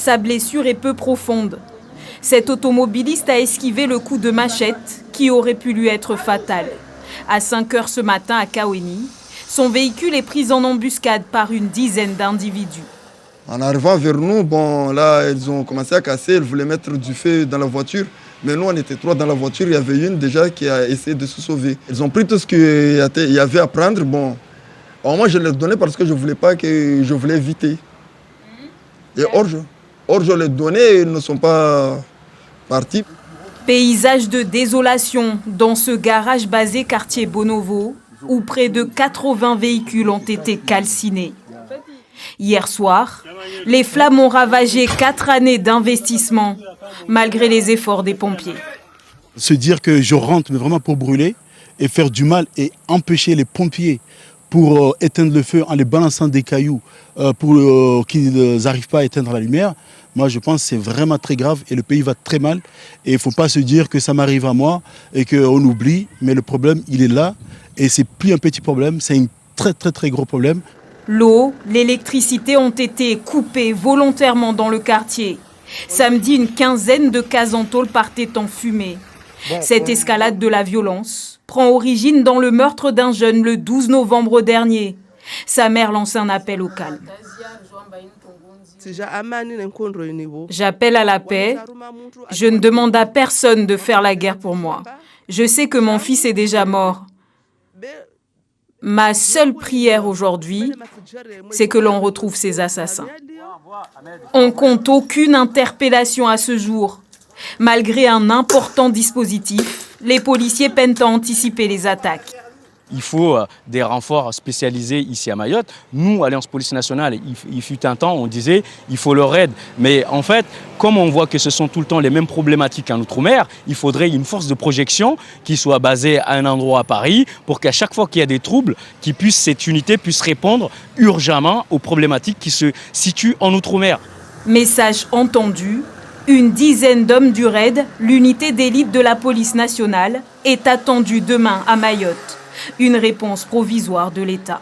Sa blessure est peu profonde. Cet automobiliste a esquivé le coup de machette qui aurait pu lui être fatal. À 5 h ce matin à Kaweni, son véhicule est pris en embuscade par une dizaine d'individus. En arrivant vers nous, bon, là, ils ont commencé à casser, ils voulaient mettre du feu dans la voiture. Mais nous, on était 3 dans la voiture, il y avait une déjà qui a essayé de se sauver. Ils ont pris tout ce qu'il y avait à prendre. Bon, moi, je leur donnais parce que je voulais éviter. Et or, je les donnais, ils ne sont pas partis. Paysage de désolation dans ce garage basé quartier Bonovo, où près de 80 véhicules ont été calcinés. Hier soir, les flammes ont ravagé 4 années d'investissement, malgré les efforts des pompiers. Se dire que je rentre mais vraiment pour brûler et faire du mal et empêcher les pompiers pour éteindre le feu en les balançant des cailloux pour qu'ils n'arrivent pas à éteindre la lumière, moi je pense que c'est vraiment très grave et le pays va très mal. Et il ne faut pas se dire que ça m'arrive à moi et qu'on oublie, mais le problème il est là et c'est plus un petit problème, c'est un très gros problème. L'eau, l'électricité ont été coupées volontairement dans le quartier. Samedi, une quinzaine de cases en tôle partaient en fumée. Cette escalade de la violence prend origine dans le meurtre d'un jeune le 12 novembre dernier. Sa mère lance un appel au calme. J'appelle à la paix. Je ne demande à personne de faire la guerre pour moi. Je sais que mon fils est déjà mort. Ma seule prière aujourd'hui, c'est que l'on retrouve ces assassins. On compte aucune interpellation à ce jour. Malgré un important dispositif, les policiers peinent à anticiper les attaques. Il faut des renforts spécialisés ici à Mayotte. Nous, Alliance Police Nationale, il fut un temps, on disait il faut leur aide. Mais en fait, comme on voit que ce sont tout le temps les mêmes problématiques en Outre-mer, il faudrait une force de projection qui soit basée à un endroit à Paris pour qu'à chaque fois qu'il y a des troubles, cette unité puisse répondre urgemment aux problématiques qui se situent en Outre-mer. Message entendu, une dizaine d'hommes du RAID, l'unité d'élite de la police nationale, est attendue demain à Mayotte. Une réponse provisoire de l'État.